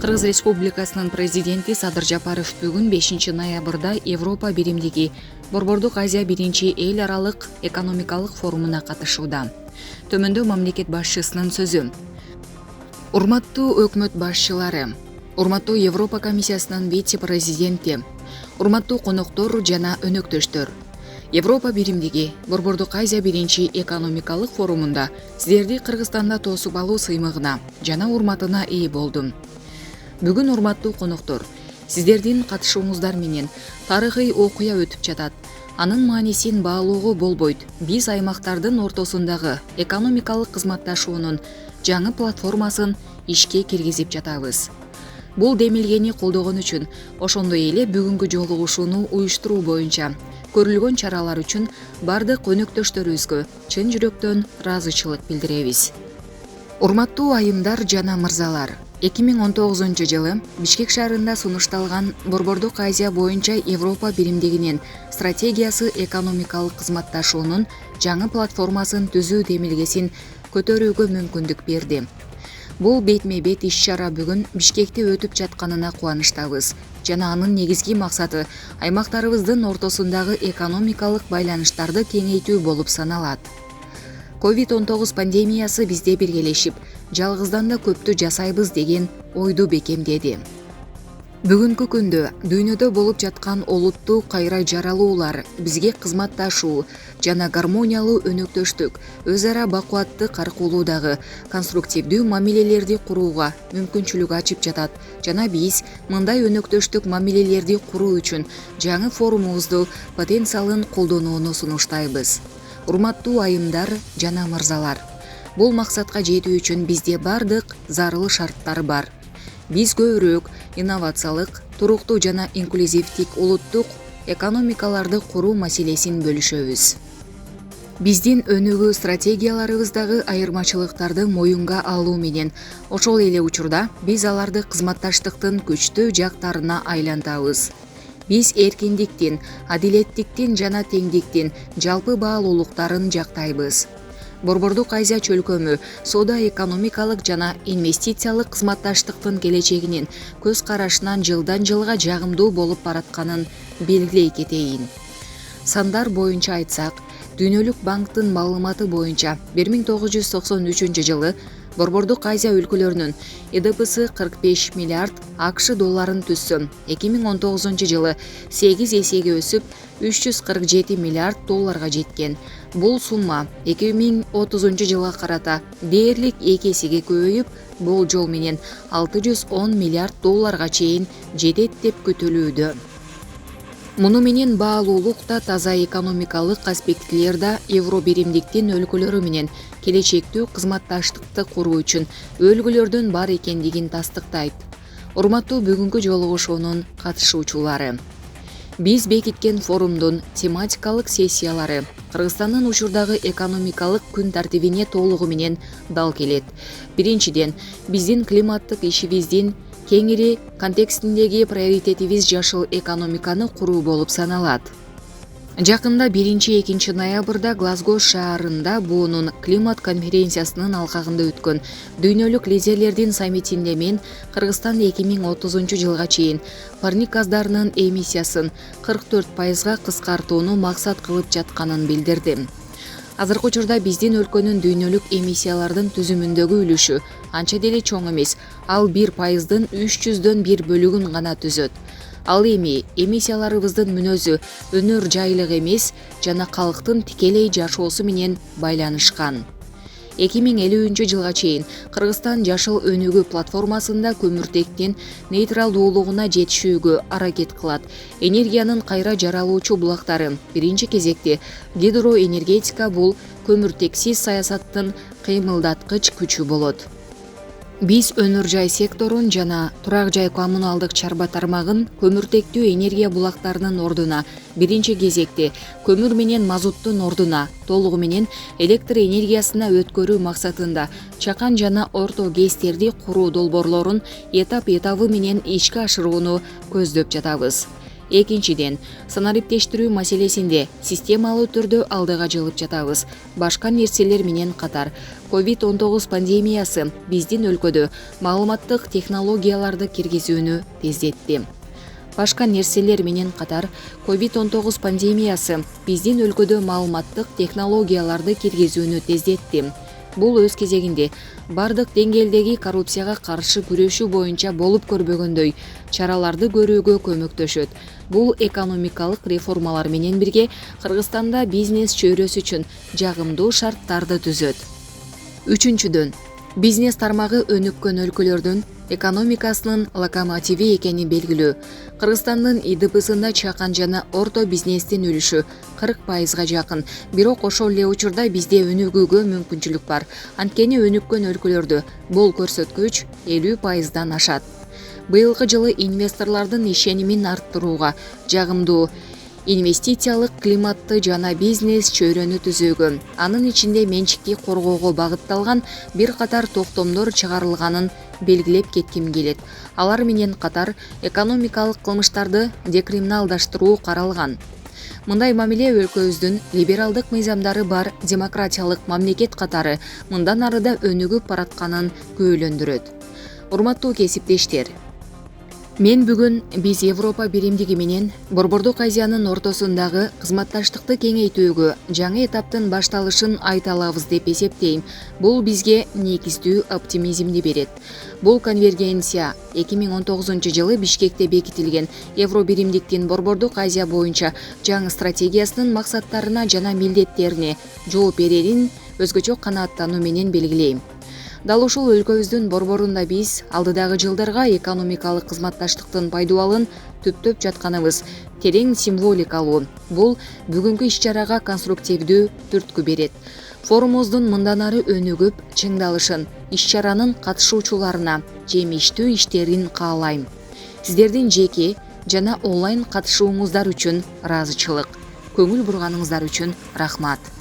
Кыргыз Республикасынын президенти Садыр Жапаров бүгүн 5 ноябрда Европа биримдиги Борбордук Азия 1 эл аралык экономикалык форумуна катышууда. Төмөндө мамлекет башчысынын сөзү. Урматтуу өкмөт башчылары, урматтуу Европа комиссиясынын вице-президенти, урматтуу коноктор жана өнөктөштөр. Европа биримдиги Борбордук Азия 1 экономикалык форумунда сиздерди Кыргызстанда тосуп алуу сыймыгына жана урматына ээ болдум. Бүгүн урматтуу коноктор, сиздердин катышууңуздар менен тарыхый окуя өтүп жатат. Анын маанисин баалоого болбойт. Биз аймактардын ортосундагы экономикалык кызматташуунун жаңы платформасын ишке киргизип жатабыз. Бул демилгени колдогон үчүн, ошондой эле бүгүнкү жолугушууну уюштуруу боюнча көрүлгөн чаралар үчүн бардык өнөктөштөрүбүзгө чын жүрөктөн ыраазычылык билдиребиз. Урматтуу айымдар жана мырзалар, 2019-жылы Бишкек шаарында сунушталган Борбордук Азия боюнча Европа биримдигинин стратегиясы экономикалык кызматташуунун жаңы платформасын түзүү демилгесин көтөрүүгө мүмкүндүк берди. Бул бетме-бет иш-чара бүгүн Бишкекте өтүп жатканына кубанычтабыз жана анын негизги максаты аймактарыбыздын ортосундагы экономикалык байланыштарды кеңейтүү болуп саналат. COVID-19 пандемиясы бизде биргелешип, жалгыздан да көптү жасайбыз деген ойду бекемдеди. Бүгүнкү күндө дүйнөдө болуп жаткан олуттуу кайра жаралуулар бизге кызматташуу жана гармониялуу өнөктөштүк, өз ара бакубатты каркуулуудагы конструктивдүү мамилелерди курууга мүмкүнчүлүк ачып жатат жана биз мындай өнөктөштүк мамилелерди куруу үчүн жаңы форумубузду потенциалын колдонууну сунуштайбыз. Урматтуу айымдар жана мырзалар, бул максатка жетүү үчүн бизде бардык зарыл шарттар бар. Биз көбүрөөк инновациялык, туруктуу жана инклюзивдик улуттук экономикаларды куруу маселесин бөлүшөбүз. Биздин өнүгүү стратегияларыбыздагы айырмачылыктарды моюнга алуу менен ошол эле учурда биз аларды кызматташтыктын күчтүү жактарына айлантабыз. Биз эркиндиктин, адилеттиктин жана теңдиктин жалпы баалуулуктарын жактайбыз. Борбордук Азия чөлкөмү соода-экономикалык жана инвестициялык кызматташтыктын келечегинин көз карашынан жылдан жылга жагымдуу болуп баратканын белгилей кетейин. Сандар боюнча айтсак, Дүйнөлүк банктын маалыматы боюнча 1993-жылы Борбордук Азия өлкөлөрүнүн ЭДПсы 45 миллиард АКШ долларын түзсө, 2019-жылы 8 эсеге өсүп 347 миллиард долларга жеткен. Бул сумма 2030-жылга карата дээрлик 2 эсеге көбөйүп, болжол менен 610 миллиард долларга чейин жетет деп күтүлүүдө. Муну менен баалуулук да таза экономикалык аспектилер да Евро биримдиктин өлкөлөрү менен келечектүү кызматташтыкты куруу үчүн өлкөлөрдүн бар экендигин тастыктайт. Урматтуу бүгүнкү жолугушуунун катышуучулары, биз бекиткен форумдун тематикалык сессиялары Кыргызстандын учурдагы экономикалык күн тартибине толугу менен дал келет. Биринчиден, биздин климаттык ишибиздин кеңири контекстиндеги приоритетибиз жашыл экономиканы куруу болуп саналат. Жакында 1-2 ноябрда Глазго шаарында буунун климат конференциясынын алкагында өткөн дүйнөлүк лидерлердин саммитинде мен Кыргызстан 2030-жылга чейин парник газдарынын эмиссиясын 44%га кыскартууну максат кылып жатканын билдирди. Азыркы учурда биздин өлкөнүн дүйнөлүк эмиссиялардын түзүмүндөгү үлүшү анча деле чоң эмес, ал 1%-дын 300дөн 1 бөлүгүн гана түзөт. Ал эми эмиссияларыбыздын мүнөзү өнөр жайлык эмес жана калктын тикелей жашоосу менен байланышкан. 2050-жылга чейин Кыргызстан жашыл өнүгүү платформасында көмүртектин нейтралдуулугуна жетишүүгө аракет кылат. Энергиянын кайра жаралуучу булактары биринчи кезекте гидроэнергетика бул көмүртексиз саясаттын кыймылдаткыч күчү болот. Биз өнөр жай секторун жана турак жай коммуналдык чарба тармагын көмүртектүү энергия булактарынын ордуна биринчи кезекте көмүр менен мазуттун ордуна толугу менен электр энергиясына өткөрүү максатында чакан жана орто ГЭСтерди куруу долбоорлорун этап-этабы менен ишке ашырууну көздөп жатабыз. Экинчиден, санариптештирүү маселесинде системалуу түрдө алдыга жылып жатабыз. Башка нерселер менен катар COVID-19 пандемиясы биздин өлкөдө маалыматтык технологияларды киргизүүнү тездетти. Башка нерселер менен катар COVID-19 пандемиясы биздин өлкөдө маалыматтык технологияларды киргизүүнү тездетти. Бул өз кезегинде бардык деңгээлдеги коррупцияга каршы күрөшүү боюнча болуп көрбөгөндөй чараларды көрүүгө көмөктөшөт. Бул экономикалык реформалар менен бирге Кыргызстанда бизнес чөйрөсү үчүн жагымдуу шарттарды түзөт. Үчүнчүдөн, бизнес тармагы өнүккөн өлкөлөрдүн экономикасынын локомотиви экени белгилүү. Кыргызстандын ИДПсында чакан жана орто бизнестин үлүшү 40%га жакын. Бирок ошол эле учурда бизде өнүгүүгө мүмкүнчүлүк бар. Анткени өнүккөн өлкөлөрдө бул көрсөткүч 50%дан ашат. Быйылкы жылы инвесторлордун ишенимин арттырууга, жагымдуу инвестициялык климатты жана бизнес чөйрөнү түзүүгө, анын ичинде менчикти коргоого багытталган бир катар токтомдор чыгарылганын белгилеп кетким келет. Алар менен катар экономикалык кылмыштарды декриминалдаштыруу каралган. Мындай мамиле өлкөбүздүн либералдык мыйзамдары бар демократиялык мамлекет катары мындан арыда өнүгүп баратканын күбөлөндүрөт. Урматтуу кесиптештер, мен бүгүн биз Европа биримдиги менен Борбордук Азиянын ортосундагы кызматташтыкты кеңейтүүгө жаңы этаптын башталышын айта алабыз деп эсептейм. Бул бизге негиздүү оптимизмди берет. Бул конвергенция 2019 жылы Бишкекте бекитилген Евро биримдиктин Борбордук Азия боюнча жаңы стратегиясынын максаттарына жана милдеттерине жооп берерин өзгөчө канааттануу менен белгилейм. Дал ушул өлкөбүздүн борборунда биз алдыдагы жылдарга экономикалык кызматташтыктын пайдубалын түптөп жатканыбыз терең символикалуу. Бул бүгүнкү иш-чарага конструктивдүү түрткү берет. Форумубуздун мындан ары өнүгүп, чыңдалышын, иш-чаранын катышуучуларына жемиштүү иштерин каалайм. Сиздердин жеке жана онлайн катышууңуздар үчүн ыраазычылык. Көңүл бурганыңыздар үчүн рахмат.